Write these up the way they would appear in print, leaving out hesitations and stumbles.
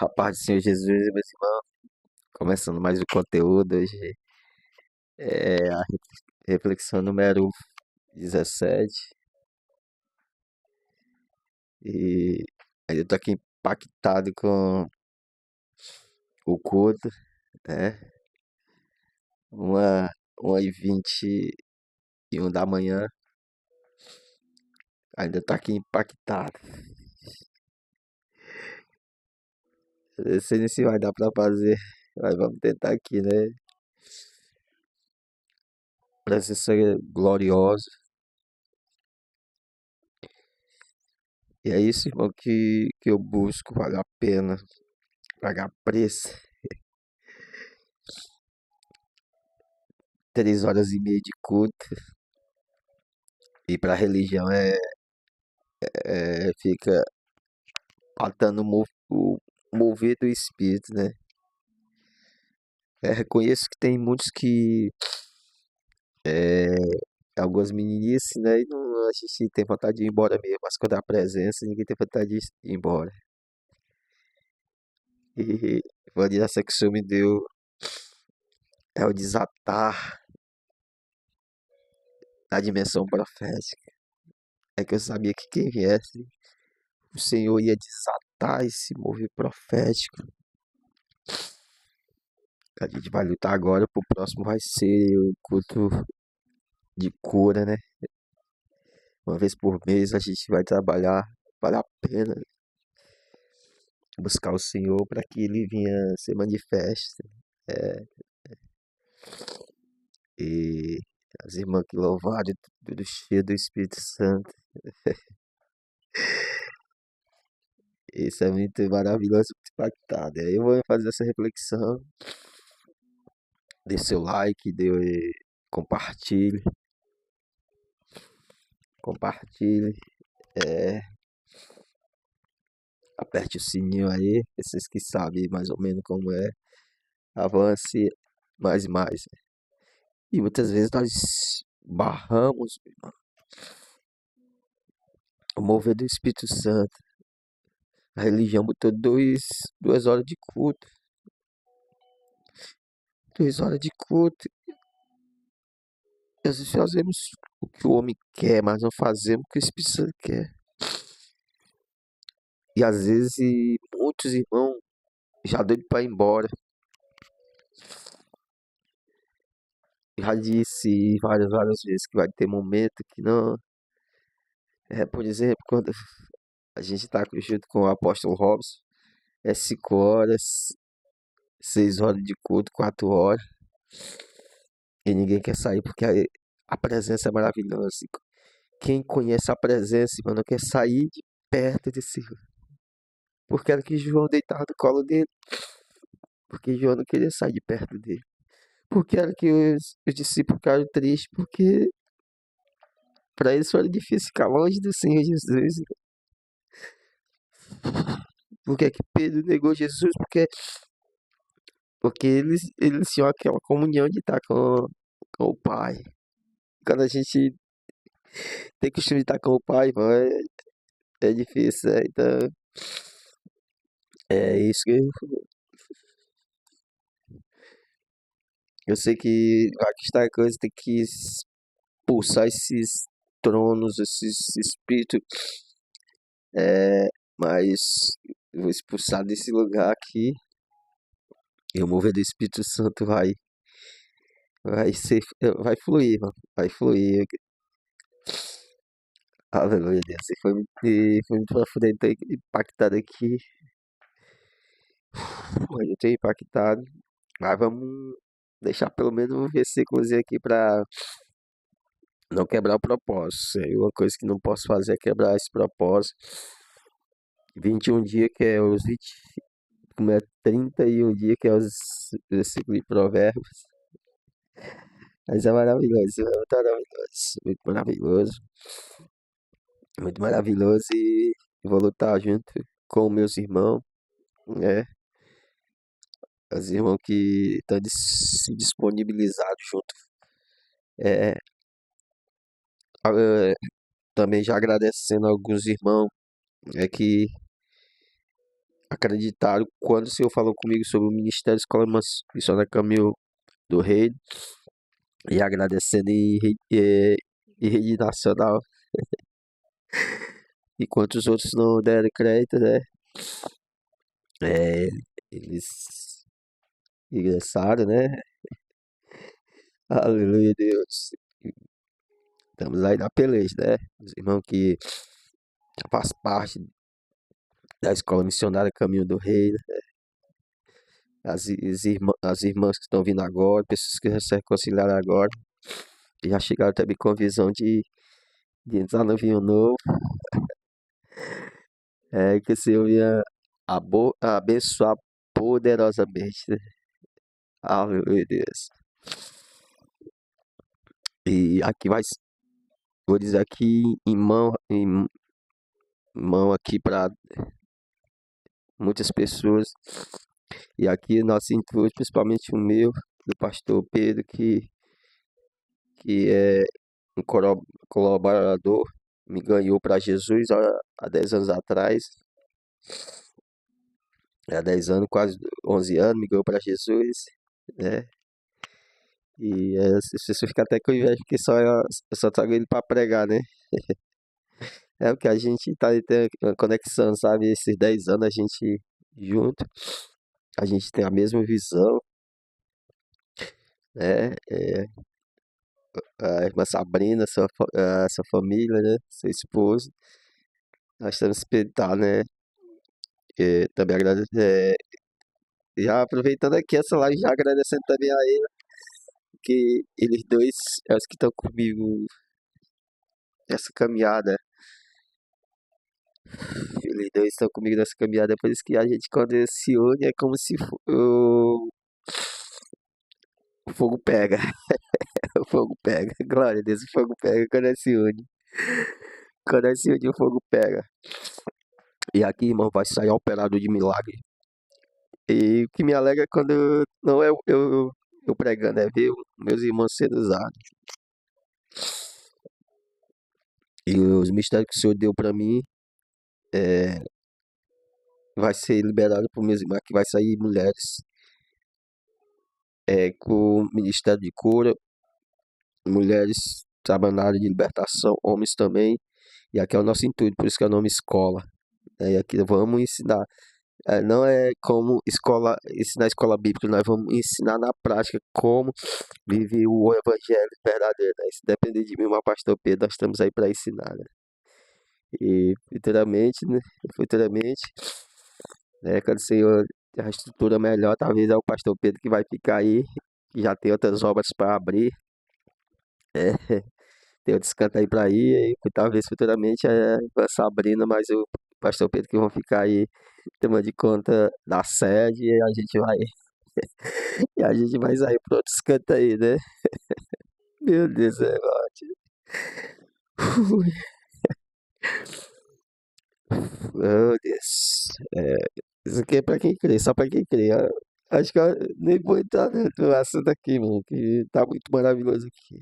Rapaz do Senhor Jesus, meus irmãos, começando mais o conteúdo hoje, é a reflexão número 17 e aí eu tô aqui impactado com o culto, né? Uma, 1h21 da manhã, ainda tô aqui impactado. Eu não sei nem se vai dar pra fazer, mas vamos tentar aqui, né? Presença gloriosa. E é isso, irmão, que eu busco, vale a pena pagar preço. 3 horas e meia de culto. E pra religião fica atando o mover do espírito, né? Reconheço que tem muitos que é, algumas meninices, né? E não, a gente tem vontade de ir embora mesmo, mas quando é a presença, ninguém tem vontade de ir embora. E a direção que o Senhor me deu é o desatar a dimensão profética. É que eu sabia que quem viesse, o Senhor ia desatar esse mover profético. A gente vai lutar agora, pro próximo vai ser o culto de cura, né? Uma vez por mês a gente vai trabalhar, vale a pena buscar o Senhor para que Ele venha se manifeste. É, e as irmãs que louvaram, tudo cheio do Espírito Santo. Isso é muito maravilhoso, muito impactado. Aí eu vou fazer essa reflexão, dê seu like, compartilhe, compartilhe, é, aperte o sininho aí, vocês que sabem mais ou menos como é, avance mais e mais. E muitas vezes nós barramos o mover do Espírito Santo. A religião botou 2 horas de culto. 2 horas de culto. E às vezes fazemos o que o homem quer, mas não fazemos o que o Espírito Santo quer. E às vezes muitos irmãos já doido para ir embora. Já disse várias vezes que vai ter momento que não. Por exemplo, quando a gente está junto com o apóstolo Robson, é 5 horas, 6 horas de culto, 4 horas. E ninguém quer sair porque a presença é maravilhosa. Quem conhece a presença, mano, não quer sair de perto desse. Porque era que João deitava no colo dele. Porque João não queria sair de perto dele. Porque era que os discípulos ficaram tristes. Porque para eles foi difícil ficar longe do Senhor Jesus. Porque é que Pedro negou Jesus? Porque eles tinham aquela comunhão de estar com o Pai. Quando a gente tem costume de estar com o Pai, mano, é difícil. Então, é isso que eu sei que aqui está a coisa, tem que expulsar esses tronos, esses espíritos, mas eu vou expulsar desse lugar aqui e o mover do Espírito Santo vai fluir, mano, vai fluir. Aleluia, Deus, você foi muito profundo, eu tô impactado aqui, eu tô impactado, mas vamos deixar pelo menos um versículozinho aqui pra não quebrar o propósito. E uma coisa que não posso fazer é quebrar esse propósito. 21 dias que é os 20, como é 31 dias que é os versículos de provérbios. Mas é maravilhoso, é muito maravilhoso, muito maravilhoso, muito maravilhoso e vou lutar junto com meus irmãos, né? Os irmãos que estão se disponibilizados junto. É, também já agradecendo a alguns irmãos que acreditaram quando o Senhor falou comigo sobre o Ministério Escola Missionária Caminho do Reino e agradecendo em rede nacional, enquanto os outros não deram crédito, né? É, eles ingressaram, né? Aleluia, Deus. Estamos aí na peleja, né? Os irmãos que faz parte da Escola Missionária Caminho do Reino, as irmãs que estão vindo agora, pessoas que já se reconciliaram agora, que já chegaram também com a visão de entrar no vinho novo, que o Senhor venha abençoar poderosamente, né? Aleluia, Deus. E aqui vai, vou dizer aqui em mão aqui para muitas pessoas. E aqui nosso intuito, principalmente o meu, do pastor Pedro, que é um colaborador, me ganhou para Jesus há 10 anos atrás. Há 10 anos, quase 11 anos, me ganhou para Jesus, né? E as pessoas ficam até com inveja, porque eu só trago ele para pregar, né? É o que a gente tá tem uma conexão, sabe? Esses 10 anos a gente junto, a gente tem a mesma visão, né? A irmã Sabrina, sua família, né? Seu esposo. Nós temos que respeitar, né? Também agradecer. Já aproveitando aqui essa live, já agradecendo também a ele, que eles dois é os que estão comigo nessa caminhada. Eles dois estão comigo nessa caminhada, por isso que a gente, quando se une, é como se o fogo pega. O fogo pega. Glória a Deus, o fogo pega quando se une. Quando se une, o fogo pega. E aqui, irmão, vai sair operado de milagre. E o que me alegra é quando não é eu pregando, é ver meus irmãos sendo usados. E os mistérios que o Senhor deu pra mim é, vai ser liberado por meus irmãos. Aqui vai sair mulheres com ministério de cura, mulheres trabalhando na área de libertação, homens também. E aqui é o nosso intuito, por isso que é o nome escola. E aqui vamos ensinar. Não é como ensinar escola bíblica, nós vamos ensinar na prática como viver o evangelho verdadeiro, né? Se depender de mim, o pastor Pedro, nós estamos aí para ensinar, né? E futuramente, né, quando o Senhor tem a estrutura melhor, talvez é o pastor Pedro que vai ficar aí, que já tem outras obras para abrir, é, tem outros cantos aí para ir, e talvez futuramente a Sabrina, mas o pastor Pedro que vão ficar aí tomando de conta da sede, e a gente vai sair para outros cantos aí, né? Meu Deus, é ótimo. Meu Deus. Isso aqui é pra quem crê, só pra quem crê. Acho que eu nem vou entrar no assunto aqui, mano, que tá muito maravilhoso aqui.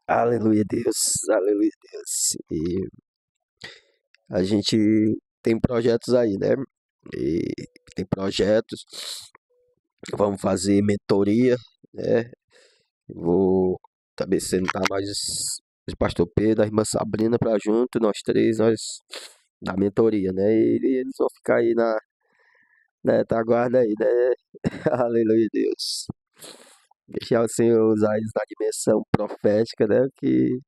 Aleluia, Deus. Aleluia, Deus. E a gente tem projetos aí, né? E tem projetos. Vamos fazer mentoria, né? Vou também sentar nós, o pastor Pedro, a irmã Sabrina pra junto, nós três, nós da mentoria, né? E eles vão ficar aí né? Tá, aguarda aí, né? Aleluia, Deus. Deixar o Senhor usar eles na dimensão profética, né? Que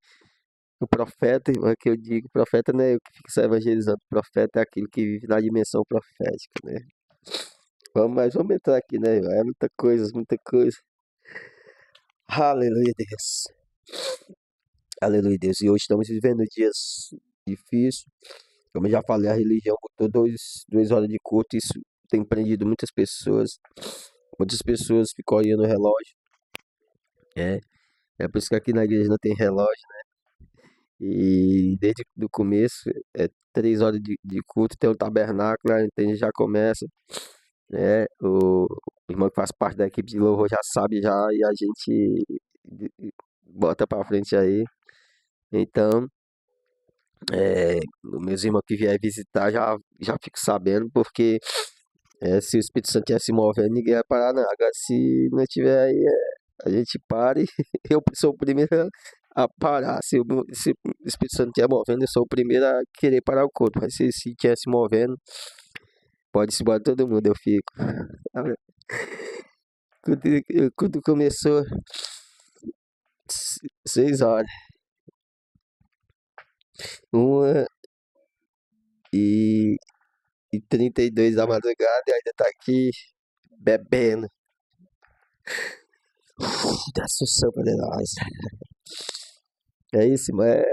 o profeta, irmão, que eu digo, profeta não é eu que fico só evangelizando, o profeta é aquele que vive na dimensão profética, né? Vamos entrar aqui, né? É muita coisa, muita coisa. Aleluia, Deus. Aleluia, Deus. E hoje estamos vivendo dias difíceis. Como eu já falei, a religião botou 2 horas de culto, isso tem prendido muitas pessoas. Muitas pessoas ficam olhando o relógio. É, é por isso que aqui na igreja não tem relógio. E desde o começo, 3 horas de culto, tem o tabernáculo, então já começa, né? O irmão que faz parte da equipe de louvor já sabe já, e a gente bota pra frente aí. Então, Meus irmãos que vier visitar já fico sabendo, porque se o Espírito Santo estiver se movendo, ninguém vai parar, não. Agora, se não tiver aí, a gente para e eu sou o primeiro a parar. Se o Espírito Santo estiver movendo, eu sou o primeiro a querer parar o culto. Mas se estiver se movendo, pode se embora todo mundo, eu fico. Quando começou, 6 horas, 1h32 da madrugada e ainda tá aqui bebendo. Da Assunção Poderosa. É isso, mas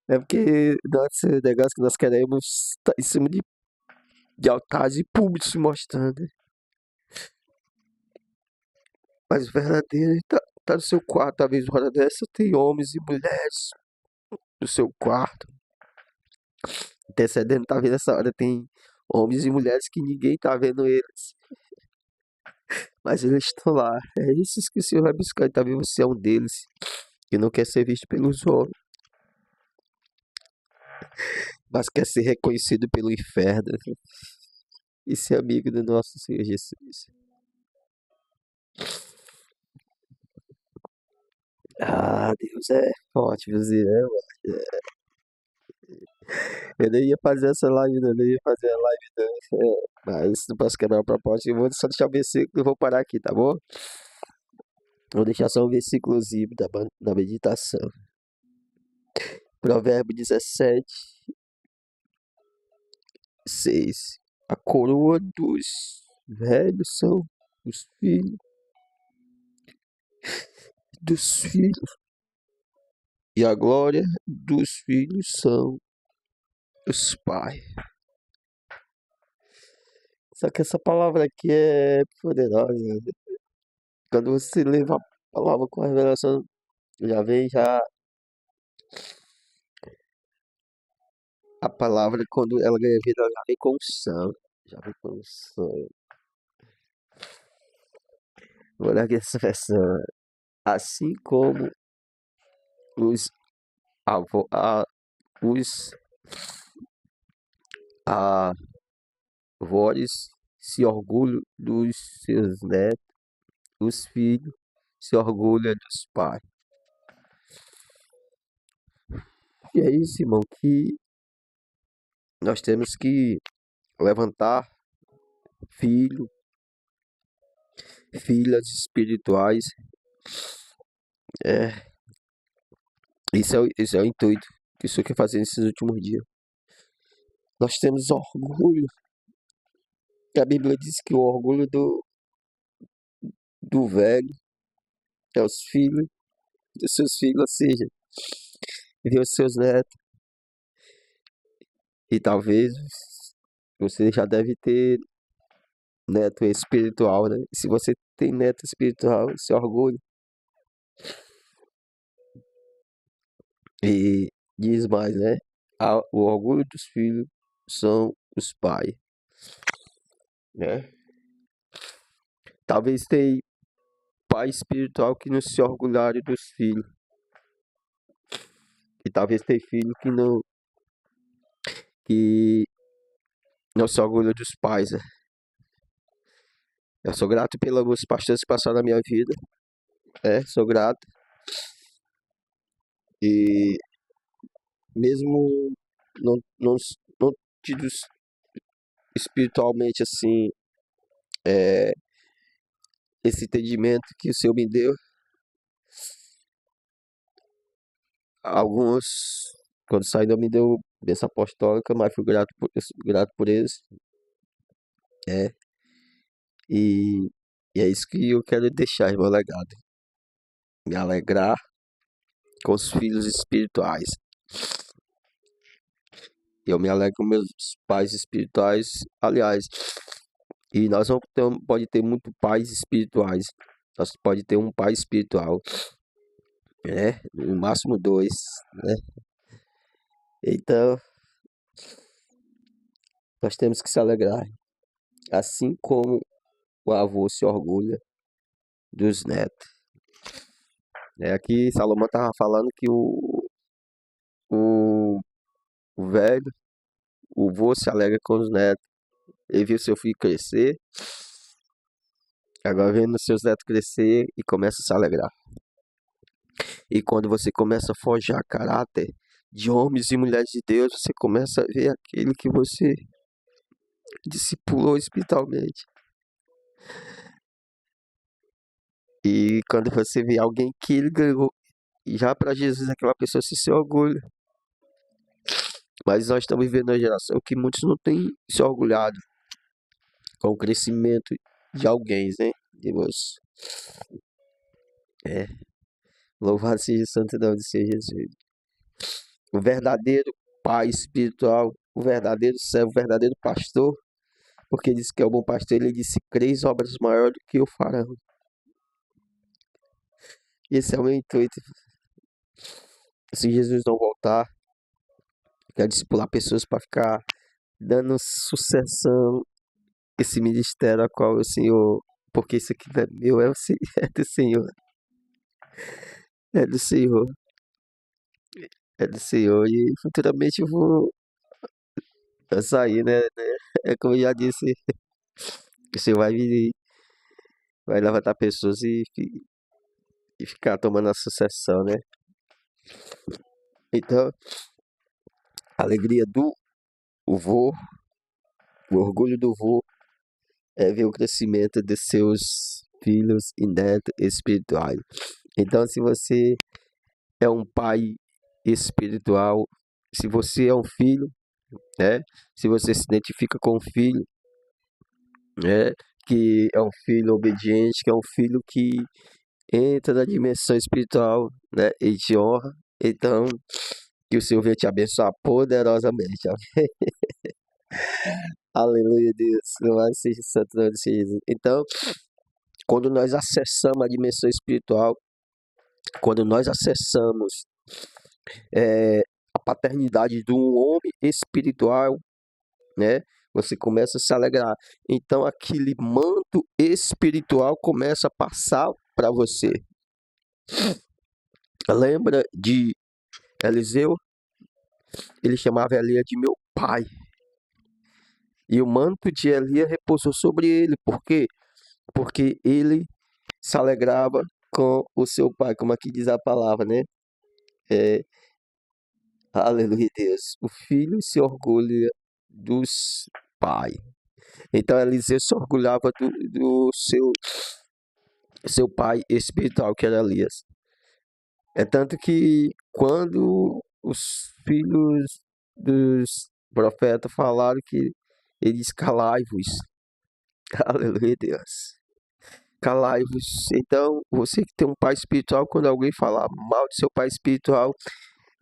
é porque nosso negócio que nós queremos tá em cima de altares e públicos se mostrando. Mas o verdadeiro tá no seu quarto. Talvez uma hora dessa tem homens e mulheres no seu quarto. Intercedendo, talvez nessa hora tem homens e mulheres que ninguém tá vendo eles. Mas eles estão lá. É esses que o Senhor vai buscar. E talvez você é um deles que não quer ser visto pelos homens, mas quer ser reconhecido pelo inferno e ser amigo do nosso Senhor Jesus. Ah, Deus é forte, viu, mano? Eu nem ia fazer essa live, não, eu nem ia fazer a live, não. Mas não posso quebrar o propósito. Eu vou só deixar o versículo e vou parar aqui, tá bom? Vou deixar só um versículozinho da meditação. Provérbio 17:6. A coroa dos velhos são os filhos dos filhos, e a glória dos filhos são os pais. Só que essa palavra aqui é poderosa. Quando você leva a palavra com a revelação, já vem já a palavra, quando ela ganha vida, ela já vem com unção. Já vem com unção. Vou ler aqui essa versão. Assim como os avós, os avós se orgulham dos seus netos, os filhos se orgulham dos pais. E é isso, irmão, que nós temos que levantar filhos, filhas espirituais. É, esse é o intuito que o Senhor quer fazer nesses últimos dias. Nós temos orgulho. A Bíblia diz que o orgulho do velho é os filhos dos seus filhos, ou seja, ver os seus netos. E talvez você já deve ter neto espiritual, né? Se você tem neto espiritual, se orgulha. E diz mais, né? O orgulho dos filhos são os pais, né? Talvez tenha pai espiritual que não se orgulharam dos filhos. E talvez tenha filho que não se orgulha dos pais, né? Eu sou grato pelos pastores que passaram na minha vida. Sou grato. E mesmo não tidos espiritualmente assim, esse entendimento que o Senhor me deu, alguns, quando saí, não me deu bênção apostólica, mas fui grato por eles. É, e, e é isso que eu quero deixar, irmão, legado. Me alegrar com os filhos espirituais. Eu me alegro com meus pais espirituais, aliás. E nós não pode ter muito pais espirituais. Nós pode ter um pai espiritual, né? No máximo 2, né? Então, nós temos que se alegrar. Assim como o avô se orgulha dos netos. Aqui Salomão estava falando que O, o velho, o vô se alegra com os netos. Ele viu seu filho crescer, agora vendo seus netos crescer e começa a se alegrar. E quando você começa a forjar caráter de homens e mulheres de Deus, você começa a ver aquele que você discipulou espiritualmente. E quando você vê alguém que ele ganhou, já para Jesus aquela pessoa se orgulha. Mas nós estamos vivendo uma geração que muitos não têm se orgulhado com o crescimento de alguém, né? De Deus. É. Louvado seja o santo nome do Senhor Jesus. O verdadeiro pai espiritual, o verdadeiro servo, o verdadeiro pastor, porque diz que é o bom pastor, ele disse: "Três obras maiores do que eu farão." Esse é o meu intuito. Se Jesus não voltar, eu quero discipular pessoas para ficar dando sucessão esse ministério a qual o Senhor, porque isso aqui não é meu, é do Senhor, é do Senhor, é do Senhor, e futuramente eu vou sair, né? É como eu já disse, o Senhor vai levantar pessoas e ficar tomando a sucessão, né? Então, a alegria do vô, o orgulho do vô é ver o crescimento de seus filhos e netos espirituais. Então, se você é um pai espiritual, se você é um filho, né? Se você se identifica com um filho, né? Que é um filho obediente, que é um filho que entra na dimensão espiritual, né? E te honra. Então, que o Senhor venha te abençoar poderosamente. Aleluia, Deus. Louvado seja o santo nome de Jesus. Então, quando nós acessamos a dimensão espiritual, quando nós acessamos a paternidade de um homem espiritual, né? Você começa a se alegrar. Então, aquele manto espiritual começa a passar para você. Lembra de Eliseu? Ele chamava Elias de meu pai. E o manto de Elias repousou sobre ele. Por quê? Porque ele se alegrava com o seu pai, como aqui diz a palavra, né? É, aleluia, Deus. O filho se orgulha dos pais. Então Eliseu se orgulhava do seu pai espiritual, que era Elias. É tanto que quando os filhos dos profetas falaram que eles calai-vos, aleluia, Deus. Calai-vos. Então, você que tem um pai espiritual, quando alguém falar mal de seu pai espiritual,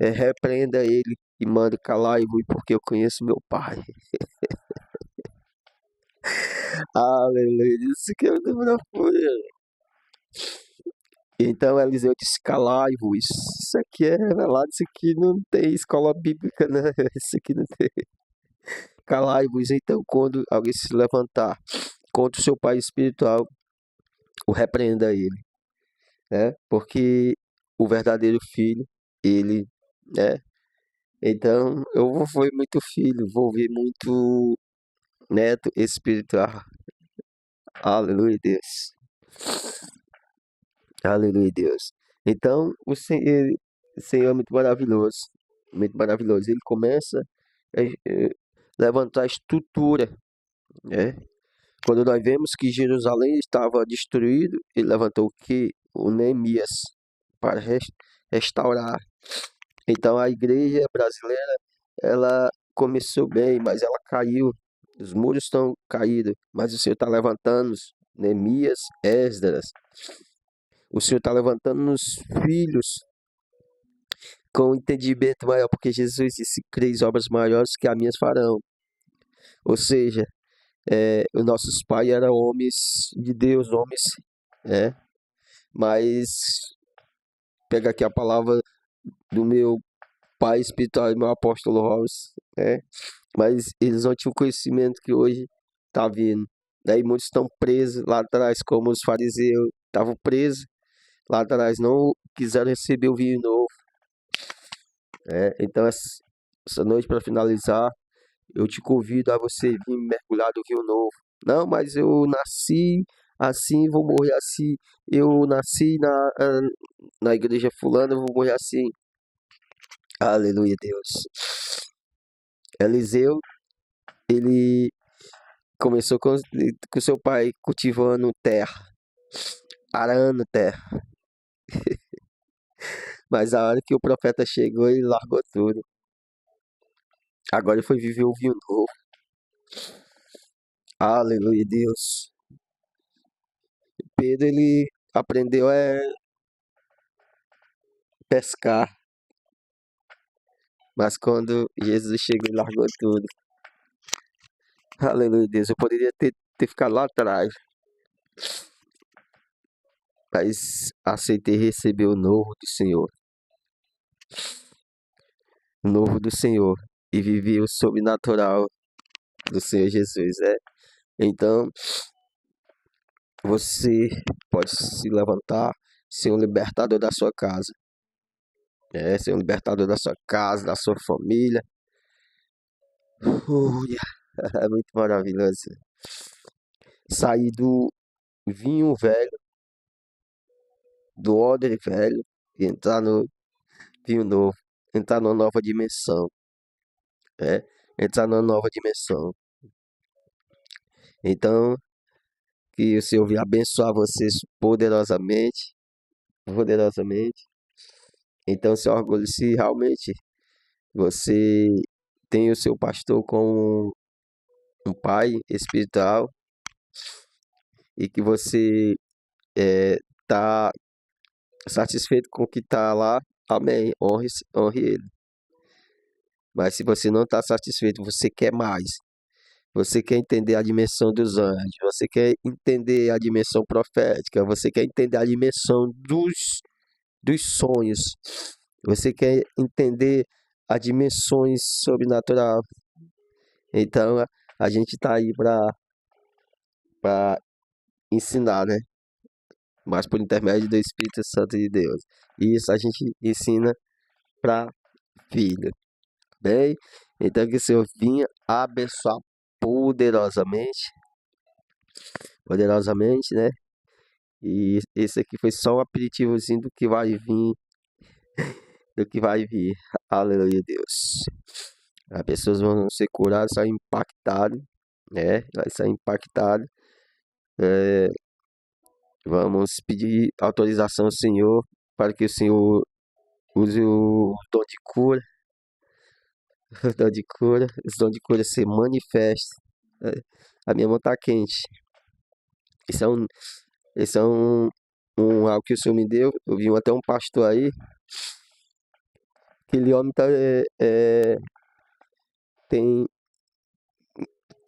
repreenda ele e manda calai-vos, porque eu conheço meu pai. Aleluia. Isso que é muito maravilhoso. Então Eliseu disse: calai-vos. Isso aqui é revelado, isso aqui não tem escola bíblica, né? Isso aqui não tem. Calai-vos. Então, quando alguém se levantar contra o seu pai espiritual, o repreenda ele, né? Porque o verdadeiro filho, ele, né? Então, eu fui muito filho, vou ver muito neto espiritual. Aleluia, Deus. Aleluia, Deus. Então, o Senhor é muito maravilhoso. Muito maravilhoso. Ele começa a levantar a estrutura, né? Quando nós vemos que Jerusalém estava destruído, ele levantou o que? O Neemias para restaurar. Então, a igreja brasileira, ela começou bem, mas ela caiu. Os muros estão caídos, mas o Senhor está levantando Neemias, Esdras. O Senhor está levantando os filhos com entendimento maior, porque Jesus disse: três obras maiores que as minhas farão. Ou seja, os nossos pais eram homens de Deus, homens, né? Mas pega aqui a palavra do meu pai espiritual, meu apóstolo Robson, né? Mas eles não tinham o conhecimento que hoje está vindo. Daí muitos estão presos lá atrás, como os fariseus estavam presos lá atrás, não quiseram receber o vinho novo. Então, essa noite, para finalizar, eu te convido a você vir mergulhar do Rio Novo. Não, mas eu nasci assim, vou morrer assim. Eu nasci na igreja fulana, eu vou morrer assim. Aleluia, Deus. Eliseu, ele começou com seu pai cultivando terra, arando terra. Mas a hora que o profeta chegou, ele largou tudo. Agora ele foi viver o vinho novo. Aleluia, Deus. Pedro, ele aprendeu a pescar. Mas quando Jesus chegou, ele largou tudo. Aleluia, Deus. Eu poderia ter ficado lá atrás. Mas aceitei receber o novo do Senhor. O novo do Senhor. E vivi o sobrenatural do Senhor Jesus. Então, você pode se levantar, ser um libertador da sua casa. Ser um libertador da sua casa, da sua família. Ui, é muito maravilhoso. Sair do vinho velho, do odre velho, e entrar no vinho novo. Entrar numa nova dimensão. Entrar numa nova dimensão. Então, que o Senhor venha abençoar vocês poderosamente. Poderosamente. Então, se orgulhe se realmente você tem o seu pastor como um pai espiritual e que você está satisfeito com o que está lá, amém. Honre ele. Mas se você não está satisfeito, você quer mais. Você quer entender a dimensão dos anjos, você quer entender a dimensão profética, você quer entender a dimensão dos sonhos, você quer entender as dimensões sobrenatural. Então a gente está aí para ensinar, né? Mas por intermédio do Espírito Santo de Deus. E isso a gente ensina para filho. Bem, então que o Senhor vinha abençoar poderosamente, poderosamente, né? E esse aqui foi só um aperitivozinho do que vai vir, do que vai vir. Aleluia, Deus. As pessoas vão ser curadas, sair impactadas, né? Vai sair impactado. Vamos pedir autorização ao Senhor para que o Senhor use o dom de cura, o dom de cura, esse dom de cura se manifeste. Né? A minha mão tá quente. Isso é um, isso é algo que o Senhor me deu. Eu vi até um pastor aí. Aquele homem tem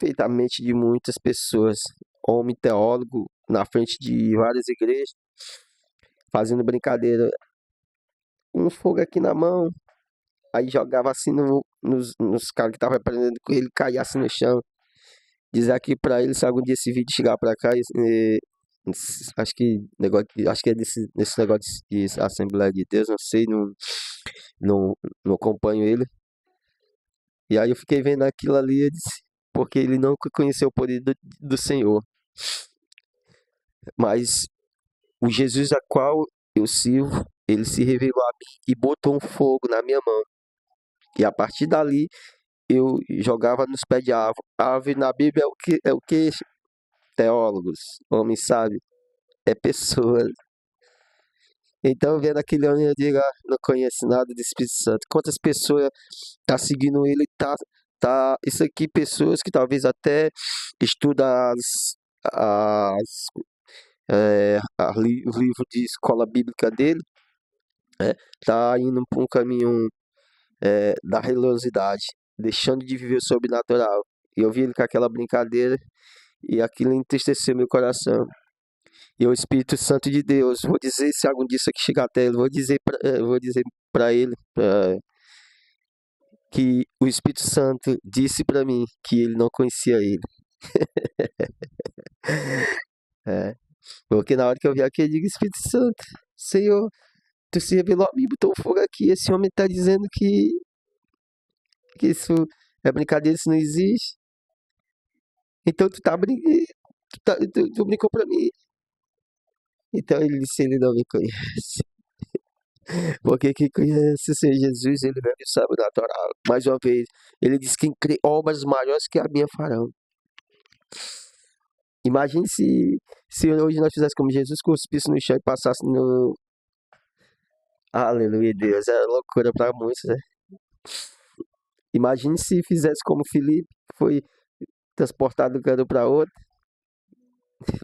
feito a mente de muitas pessoas. Homem teólogo na frente de várias igrejas, fazendo brincadeira. Um fogo aqui na mão. Aí jogava assim nos caras que estavam aprendendo com ele, caía assim no chão. Dizer aqui pra ele, se algum dia esse vídeo chegar pra cá, acho que é desse negócio de Assembleia de Deus, não sei, não acompanho ele. E aí eu fiquei vendo aquilo ali, eu disse, porque ele não conheceu o poder do Senhor. Mas o Jesus a qual eu sirvo, ele se revelou a mim e botou um fogo na minha mão. E a partir dali eu jogava nos pés de árvore. Árvore na Bíblia é o que? Teólogos, homens sábios, é pessoas. Então, vendo aquele homem, eu digo, não conhece nada do Espírito Santo. Quantas pessoas tá seguindo ele, isso aqui, pessoas que talvez até estudam os livros de escola bíblica dele, tá indo para um caminho da religiosidade, deixando de viver o sobrenatural. E eu vi ele com aquela brincadeira e aquilo entristeceu meu coração. E o Espírito Santo de Deus, vou dizer, se algum dia isso aqui chegar até ele, vou dizer para ele que o Espírito Santo disse para mim que ele não conhecia ele. É, porque na hora que eu vi aqui, eu digo, Espírito Santo, Senhor, tu se revelou a mim, botou um fogo aqui. Esse homem tá dizendo que isso é brincadeira, isso não existe. Então tu tá brincando, tu brincou pra mim. Então ele disse, ele não me conhece. Porque quem conhece o Senhor Jesus, ele mesmo sabe o natural. Mais uma vez, ele diz, quem crê, obras maiores que a minha farão. Imagine se hoje nós fizéssemos como Jesus, cuspisse no chão e passasse no... Aleluia, Deus, é loucura para muitos, né? Imagine se fizesse como Filipe, que foi transportado de um canto para outro.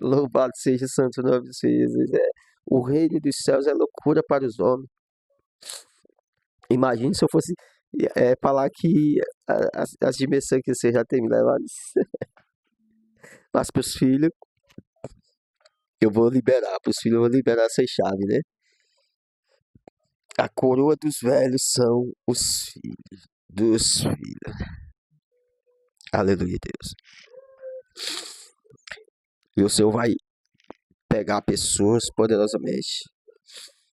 Louvado seja o santo nome do Senhor Jesus. O reino dos céus é loucura para os homens. Imagine se eu fosse falar que as dimensões que você já tem me levado. Mas para os filhos, eu vou liberar. Para os filhos, eu vou liberar essa chave, né? A coroa dos velhos são os filhos dos filhos. Aleluia, Deus. E o Senhor vai pegar pessoas poderosamente.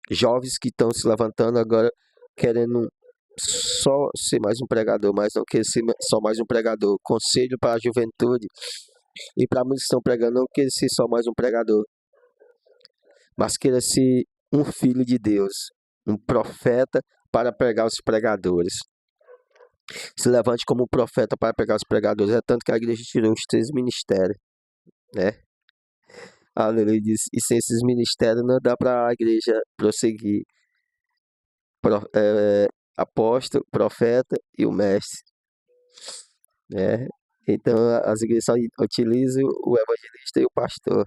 Jovens que estão se levantando agora, querendo só ser mais um pregador, mas não quer ser só mais um pregador. Conselho para a juventude e para muitos que estão pregando, não quer ser só mais um pregador, mas queira ser um filho de Deus, um profeta para pregar os pregadores. Se levante como um profeta para pregar os pregadores. É tanto que a igreja tirou os 3 ministérios, né? Aleluia. E sem esses ministérios não dá para a igreja prosseguir. Apóstolo, profeta e o mestre, né? Então as igrejas só utilizam o evangelista e o pastor.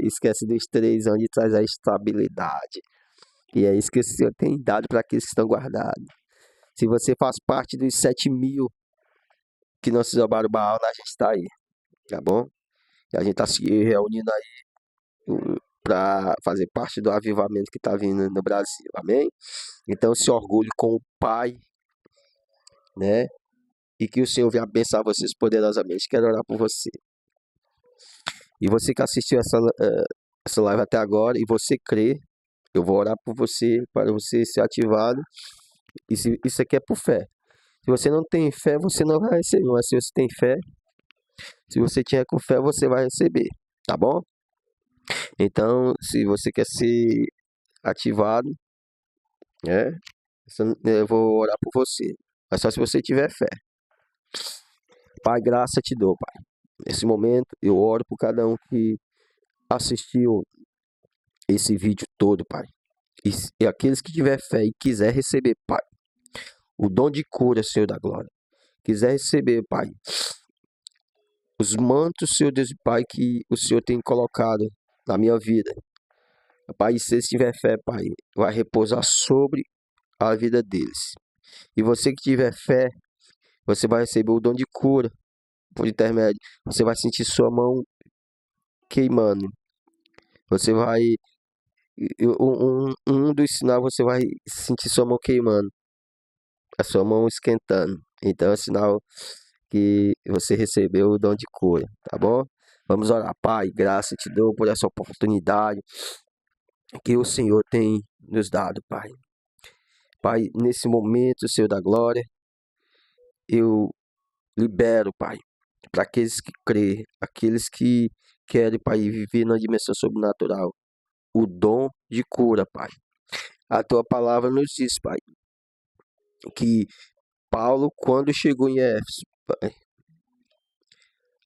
Esquece dos 3, onde traz a estabilidade. E é isso que o Senhor tem dado para aqueles que estão guardados. Se você faz parte dos 7.000 que não se roubaram Baal, a gente está aí, tá bom? E a gente está se reunindo aí para fazer parte do avivamento que está vindo no Brasil, amém? Então se orgulhe com o Pai, né? E que o Senhor venha abençoar vocês poderosamente. Quero orar por você. E você que assistiu essa live até agora, e você crê, eu vou orar por você, para você ser ativado. Isso aqui é por fé. Se você não tem fé, você não vai receber. Mas se você tem fé, se você tiver com fé, você vai receber. Tá bom? Então, se você quer ser ativado, né? Eu vou orar por você. Mas só se você tiver fé. Pai, graça te dou, Pai. Nesse momento, eu oro por cada um que assistiu esse vídeo todo, Pai. E aqueles que tiver fé e quiser receber, Pai, o dom de cura, Senhor da glória. Quiser receber, Pai, os mantos, Senhor Deus e Pai, que o Senhor tem colocado na minha vida. Pai, se eles tiver fé, Pai, vai repousar sobre a vida deles. E você que tiver fé, você vai receber o dom de cura por intermédio. Você vai sentir sua mão queimando. Você vai... Um dos sinais, você vai sentir sua mão queimando. A sua mão esquentando. Então é sinal que você recebeu o dom de cura, tá bom? Vamos orar. Pai, graça te dou por essa oportunidade que o Senhor tem nos dado, Pai. Pai, nesse momento, Senhor da glória, eu libero, Pai, para aqueles que crê, aqueles que querem, Pai, viver na dimensão sobrenatural, o dom de cura, Pai. A tua palavra nos diz, Pai, que Paulo, quando chegou em Éfeso, Pai,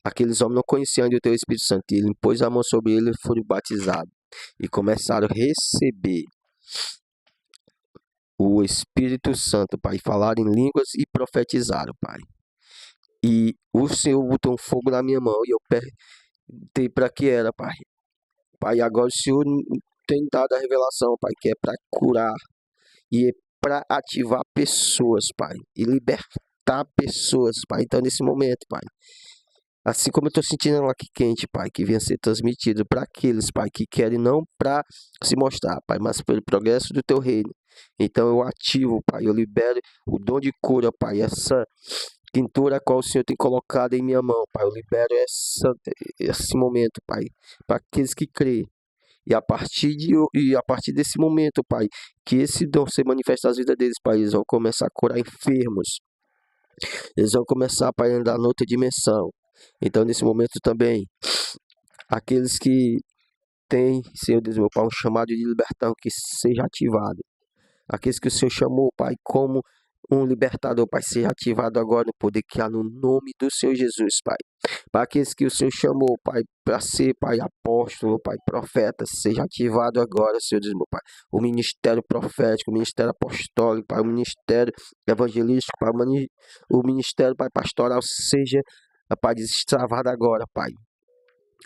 aqueles homens não conheciam ainda o teu Espírito Santo. E ele pôs a mão sobre ele e foram batizados. E começaram a receber o Espírito Santo, Pai. Falaram em línguas e profetizaram, Pai. E o Senhor botou um fogo na minha mão. E eu perguntei para que era, Pai. Pai, agora o Senhor tem dado a revelação, Pai, que é para curar. E é para ativar pessoas, Pai. E libertar pessoas, Pai. Então, nesse momento, Pai, assim como eu estou sentindo ela aqui quente, Pai, que venha ser transmitido para aqueles, Pai, que querem não para se mostrar, Pai, mas pelo progresso do teu reino. Então eu ativo, Pai, eu libero o dom de cura, Pai, essa quintura a qual o Senhor tem colocado em minha mão, Pai. Eu libero esse momento, Pai, para aqueles que creem E a partir desse momento, Pai, que esse dom se manifesta nas vidas deles, Pai, eles vão começar a curar enfermos. Eles vão começar, Pai, a andar noutra dimensão. Então, nesse momento também, aqueles que têm, Senhor Deus, meu Pai, um chamado de libertação que seja ativado. Aqueles que o Senhor chamou, Pai, como um libertador, Pai, seja ativado agora no poder que há no nome do Senhor Jesus, Pai. Para aqueles que o Senhor chamou, Pai, para ser, Pai, apóstolo, Pai, profeta, seja ativado agora, Senhor Deus, meu Pai. O ministério profético, o ministério apostólico, Pai, o ministério evangelístico, Pai, o ministério, Pai, pastoral, seja, Pai, destravado agora, Pai.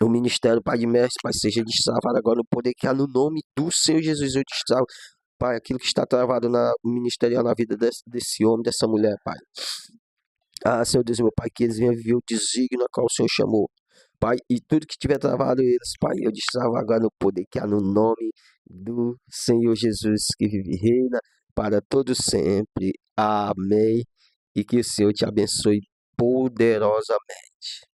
O ministério, Pai de mestre, Pai, seja destravado agora no poder que há no nome do Senhor Jesus. Eu destravo, Pai, aquilo que está travado na ministerial na vida desse homem, dessa mulher, Pai. Ah, Senhor Deus, meu Pai, que eles venham viver o desígnio na qual o Senhor chamou. Pai, e tudo que tiver travado eles, Pai, eu destravo agora no poder que há no nome do Senhor Jesus, que vive e reina para todos sempre. Amém. E que o Senhor te abençoe poderosamente.